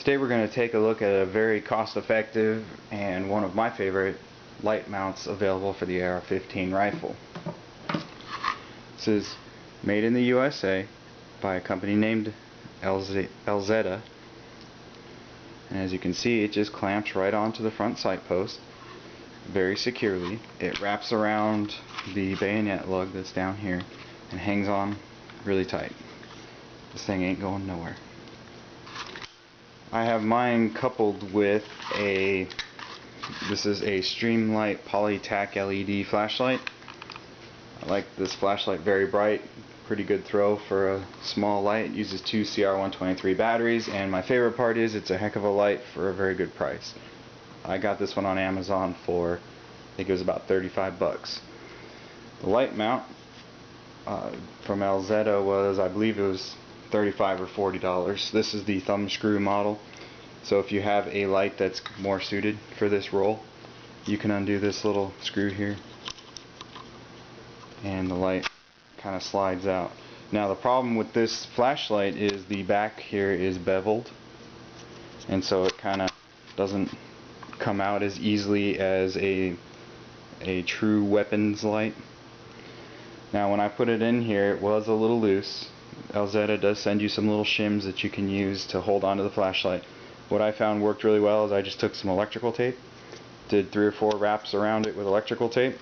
Today we're going to take a look at a very cost-effective and one of my favorite light mounts available for the ar-15 rifle. This is made in the USA by a company named ElZetta, and as you can see, it just clamps right onto the front sight post very securely. It wraps around the bayonet lug that's down here and hangs on really tight. This thing ain't going nowhere. I have mine coupled with this is a Streamlight Poly-Tac LED flashlight. I like this flashlight, very bright, pretty good throw for a small light. It uses two CR123 batteries, and my favorite part is it's a heck of a light for a very good price. I got this one on Amazon for, I think it was about 35 bucks. The light mount from ElZetta was, I believe it was $35 or $40. This is the thumb screw model, so if you have a light that's more suited for this role, you can undo this little screw here and the light kind of slides out. Now the problem with this flashlight is the back here is beveled, and so it kind of doesn't come out as easily as a true weapons light. Now when I put it in here, it was a little loose. ElZetta does send you some little shims that you can use to hold onto the flashlight. What I found worked really well is I just took some electrical tape, did 3 or 4 wraps around it with electrical tape,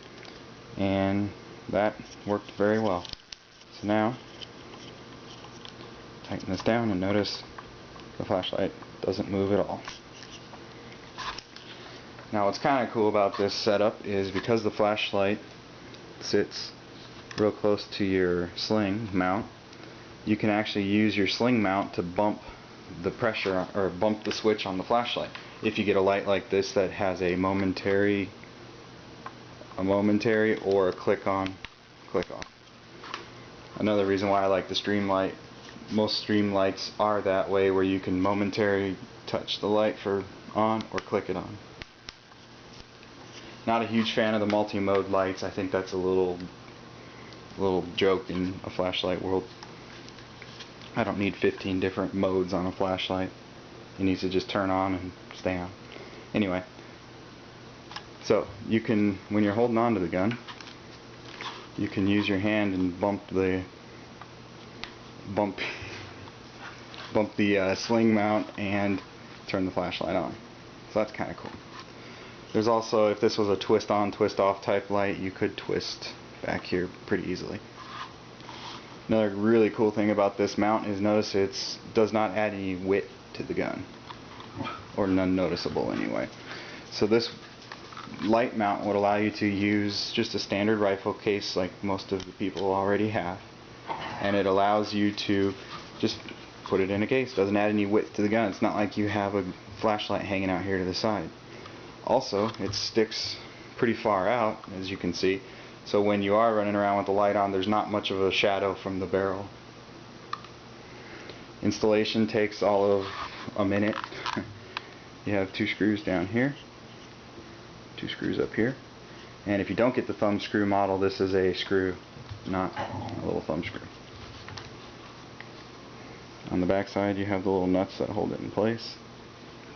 and that worked very well. So now, tighten this down and notice the flashlight doesn't move at all. Now what's kind of cool about this setup is because the flashlight sits real close to your sling mount, you can actually use your sling mount to bump the pressure or bump the switch on the flashlight. If you get a light like this that has a momentary or a click on, click off. Another reason why I like the Streamlight, most Streamlights are that way, where you can momentarily touch the light for on or click it on. Not a huge fan of the multi-mode lights. I think that's a little joke in a flashlight world. I don't need 15 different modes on a flashlight. It needs to just turn on and stay on. Anyway, so you can, when you're holding on to the gun, you can use your hand and bump the sling mount and turn the flashlight on. So that's kind of cool. There's also, if this was a twist on, twist off type light, you could twist back here pretty easily. Another really cool thing about this mount is notice it does not add any width to the gun, or none noticeable anyway. So this light mount would allow you to use just a standard rifle case like most of the people already have, and it allows you to just put it in a case. It doesn't add any width to the gun. It's not like you have a flashlight hanging out here to the side. Also, it sticks pretty far out, as you can see, so when you are running around with the light on, there's not much of a shadow from the barrel. Installation takes all of a minute. You have 2 screws down here, 2 screws up here, and if you don't get the thumb screw model, this is a screw, not a little thumb screw. On the back side you have the little nuts that hold it in place.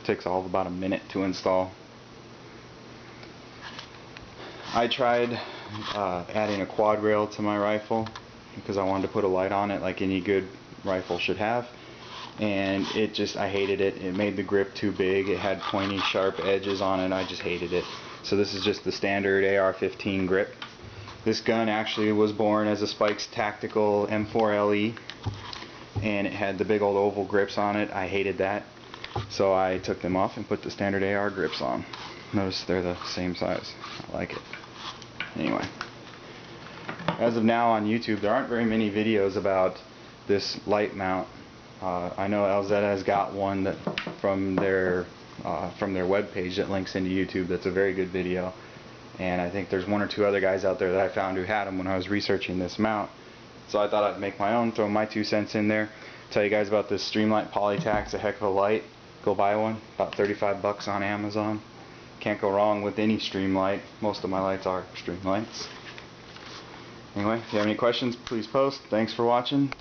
It takes all of about a minute to install. I tried adding a quad rail to my rifle because I wanted to put a light on it like any good rifle should have, and I hated it. It made the grip too big. It had pointy, sharp edges on it. I just hated it. So this is just the standard AR-15 grip. This gun actually was born as a Spikes Tactical M4LE, and it had the big old oval grips on it. I hated that, so I took them off and put the standard AR grips on. Notice they're the same size. I like it. Anyway, as of now on YouTube, there aren't very many videos about this light mount. I know ElZetta has got one that from their webpage that links into YouTube. That's a very good video, and I think there's 1 or 2 other guys out there that I found who had them when I was researching this mount. So I thought I'd make my own, throw my 2 cents in there, tell you guys about this Streamlight Poly-Tac. It's a heck of a light. Go buy one, about 35 bucks on Amazon. Can't go wrong with any Streamlight. Most of my lights are Streamlights. Anyway, if you have any questions, please post. Thanks for watching.